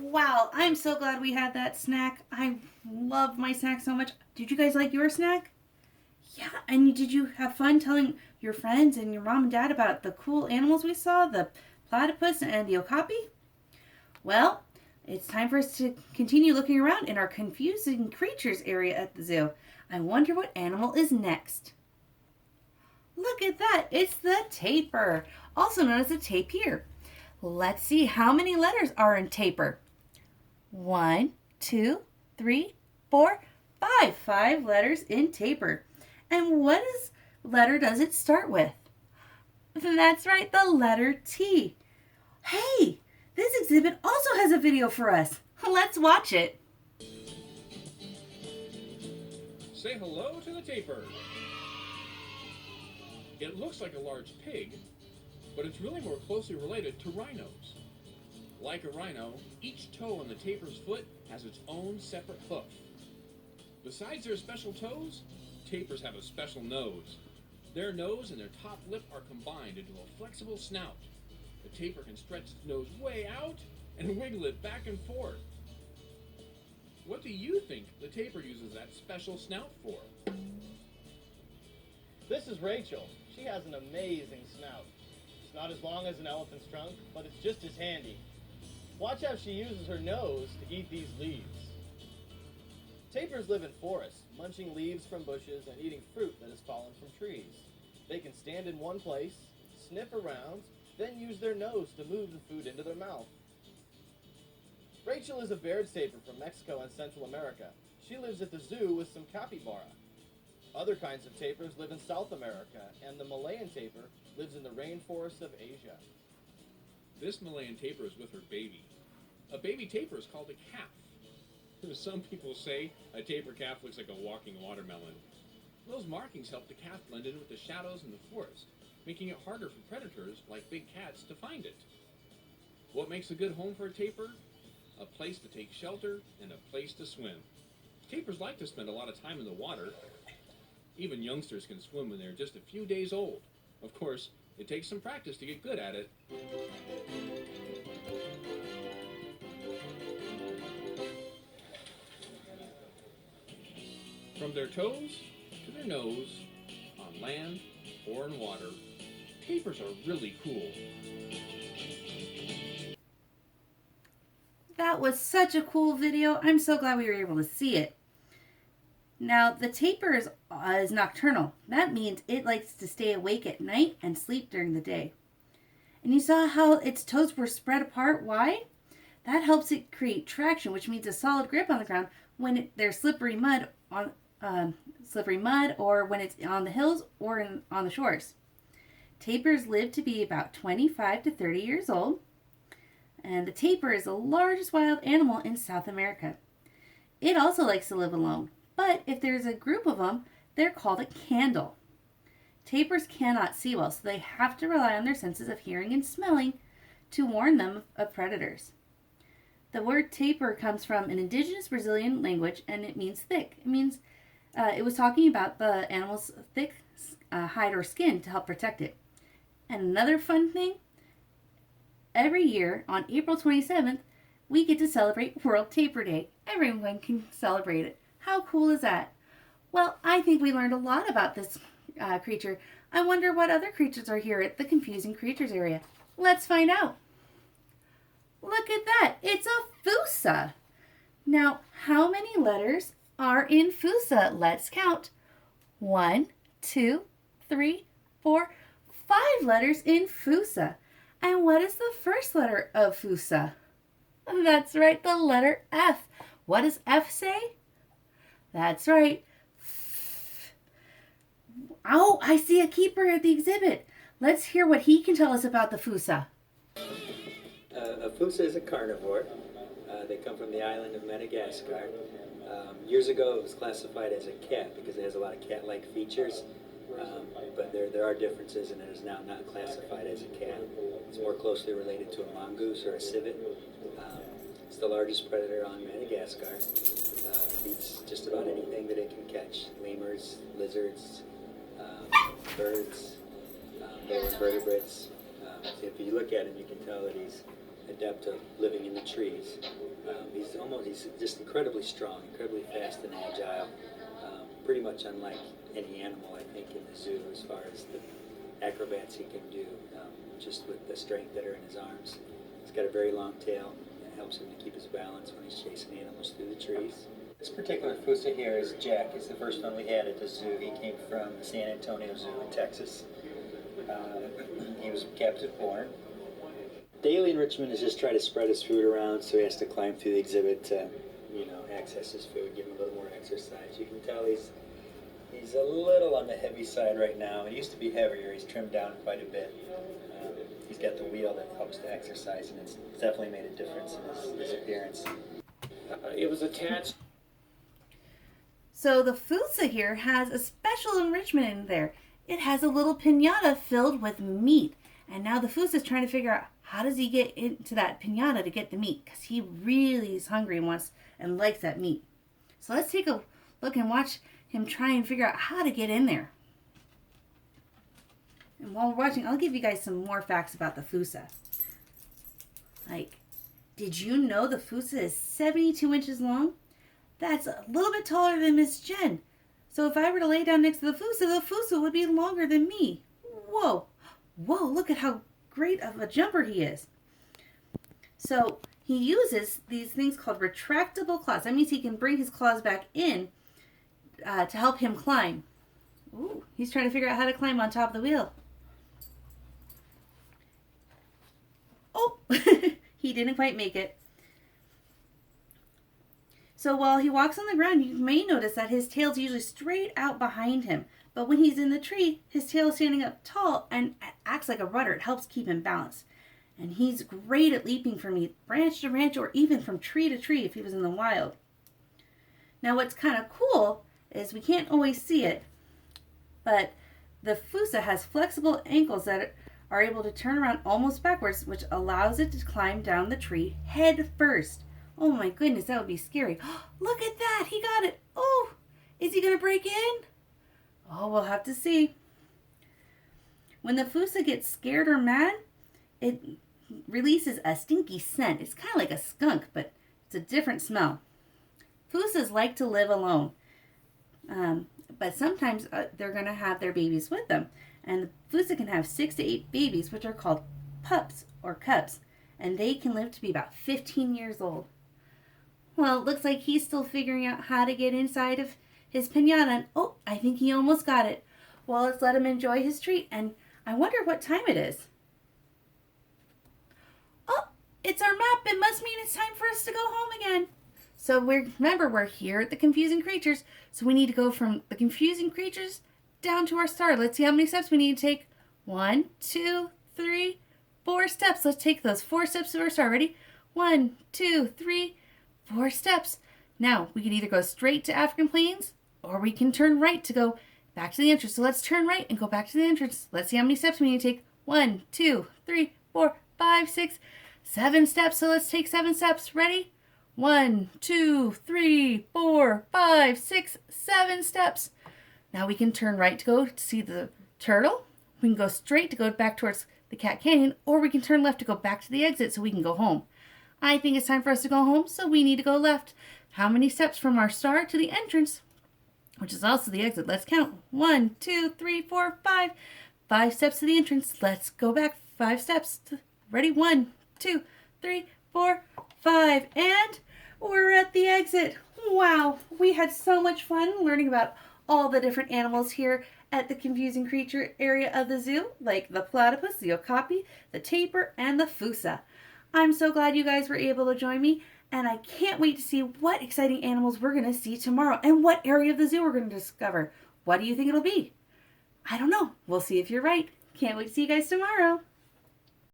Wow, I'm so glad we had that snack. I love my snack so much. Did you guys like your snack? Yeah, and did you have fun telling your friends and your mom and dad about the cool animals we saw, the platypus and the okapi? Well, it's time for us to continue looking around in our confusing creatures area at the zoo. I wonder what animal is next. Look at that, it's the tapir, also known as a tapir. Let's see how many letters are in tapir. 1, 2, 3, 4, 5. 5 letters in tapir. And letter does it start with? That's right, the letter T. Hey, this exhibit also has a video for us. Let's watch it. Say hello to the tapir. It looks like a large pig, but it's really more closely related to rhinos. Like a rhino, each toe on the tapir's foot has its own separate hoof. Besides their special toes, tapirs have a special nose. Their nose and their top lip are combined into a flexible snout. The tapir can stretch its nose way out and wiggle it back and forth. What do you think the tapir uses that special snout for? This is Rachel. She has an amazing snout. It's not as long as an elephant's trunk, but it's just as handy. Watch how she uses her nose to eat these leaves. Tapirs live in forests, munching leaves from bushes and eating fruit that has fallen from trees. They can stand in one place, sniff around, then use their nose to move the food into their mouth. Rachel is a Baird's tapir from Mexico and Central America. She lives at the zoo with some capybara. Other kinds of tapirs live in South America, and the Malayan tapir lives in the rainforests of Asia. This Malayan tapir is with her baby. A baby tapir is called a calf. Some people say a tapir calf looks like a walking watermelon. Those markings help the calf blend in with the shadows in the forest, making it harder for predators like big cats to find it. What makes a good home for a tapir? A place to take shelter and a place to swim. Tapirs like to spend a lot of time in the water. Even youngsters can swim when they're just a few days old. Of course, it takes some practice to get good at it. From their toes to their nose, on land or in water, tapirs are really cool. That was such a cool video. I'm so glad we were able to see it. Now, the tapir is nocturnal. That means it likes to stay awake at night and sleep during the day. And you saw how its toes were spread apart. Why? That helps it create traction, which means a solid grip on the ground when there's slippery mud, or when it's on the hills or on the shores. Tapirs live to be about 25 to 30 years old. And the tapir is the largest wild animal in South America. It also likes to live alone. But if there's a group of them, they're called a candle. Tapirs cannot see well, so they have to rely on their senses of hearing and smelling to warn them of predators. The word tapir comes from an indigenous Brazilian language, and it means thick. It means it was talking about the animal's thick hide or skin to help protect it. And another fun thing, every year on April 27th, we get to celebrate World Tapir Day. Everyone can celebrate it. How cool is that? Well, I think we learned a lot about this creature. I wonder what other creatures are here at the Confusing Creatures area. Let's find out. Look at that. It's a fossa. Now, how many letters are in fossa? Let's count. 1, 2, 3, 4, 5 letters in fossa. And what is the first letter of fossa? That's right, the letter F. What does F say? That's right. Oh, I see a keeper at the exhibit. Let's hear what he can tell us about the fossa. A fossa is a carnivore. They come from the island of Madagascar. Years ago, it was classified as a cat because it has a lot of cat-like features. But there are differences, and it is now not classified as a cat. It's more closely related to a mongoose or a civet. It's the largest predator on Madagascar. Eats just about anything that it can catch. Lemurs, lizards, birds, lower invertebrates. So if you look at him, you can tell that he's a adept of living in the trees. He's just incredibly strong, incredibly fast and agile, pretty much unlike any animal, I think, in the zoo as far as the acrobats he can do, just with the strength that are in his arms. He's got a very long tail that helps him to keep his balance when he's chasing animals through the trees. This particular Fusa here is Jack. He's the first one we had at the zoo. He came from the San Antonio Zoo in Texas. He was captive born. Daily enrichment is just try to spread his food around, so he has to climb through the exhibit to, access his food, give him a little more exercise. You can tell he's a little on the heavy side right now. He used to be heavier. He's trimmed down quite a bit. He's got the wheel that helps to exercise, and it's definitely made a difference in his appearance. It was attached. So the Fusa here has a special enrichment in there. It has a little piñata filled with meat. And now the Fusa is trying to figure out how does he get into that piñata to get the meat, because he really is hungry and wants and likes that meat. So let's take a look and watch him try and figure out how to get in there. And while we're watching, I'll give you guys some more facts about the Fusa. Like, did you know the Fusa is 72 inches long? That's a little bit taller than Miss Jen. So if I were to lay down next to the Fusa would be longer than me. Whoa. Whoa, look at how great of a jumper he is. So he uses these things called retractable claws. That means he can bring his claws back in to help him climb. Ooh, he's trying to figure out how to climb on top of the wheel. Oh, he didn't quite make it. So while he walks on the ground, you may notice that his tail's usually straight out behind him. But when he's in the tree, his tail is standing up tall and acts like a rudder. It helps keep him balanced. And he's great at leaping from branch to branch or even from tree to tree if he was in the wild. Now what's kind of cool is we can't always see it, but the Fusa has flexible ankles that are able to turn around almost backwards, which allows it to climb down the tree head first. Oh my goodness, that would be scary. Look at that, he got it. Oh, is he going to break in? Oh, we'll have to see. When the Fusa gets scared or mad, it releases a stinky scent. It's kind of like a skunk, but it's a different smell. Fusas like to live alone, but sometimes they're going to have their babies with them. And the Fusa can have 6 to 8 babies, which are called pups or cubs, and they can live to be about 15 years old. Well, it looks like he's still figuring out how to get inside of his piñata, and oh, I think he almost got it. Well, let's let him enjoy his treat, and I wonder what time it is. Oh, it's our map. It must mean it's time for us to go home again. So remember, we're here at the Confusing Creatures, so we need to go from the Confusing Creatures down to our star. Let's see how many steps we need to take. 1, 2, 3, 4 steps. Let's take those 4 steps to our star. Ready? 1, 2, 3, 4 steps. Now, we can either go straight to African Plains, or we can turn right to go back to the entrance. So let's turn right and go back to the entrance. Let's see how many steps we need to take. 1, 2, 3, 4, 5, 6, 7 steps. So let's take 7 steps. Ready? 1, 2, 3, 4, 5, 6, 7 steps. Now we can turn right to go to see the turtle. We can go straight to go back towards the Cat Canyon, or we can turn left to go back to the exit so we can go home. I think it's time for us to go home, so we need to go left. How many steps from our star to the entrance, which is also the exit? Let's count. 1, 2, 3, 4, 5. 5 steps to the entrance. Let's go back 5 steps. Ready? 1, 2, 3, 4, 5. And we're at the exit. Wow, we had so much fun learning about all the different animals here at the Confusing Creature area of the zoo, like the platypus, the okapi, the tapir, and the Fusa. I'm so glad you guys were able to join me, and I can't wait to see what exciting animals we're going to see tomorrow and what area of the zoo we're going to discover. What do you think it'll be? I don't know. We'll see if you're right. Can't wait to see you guys tomorrow.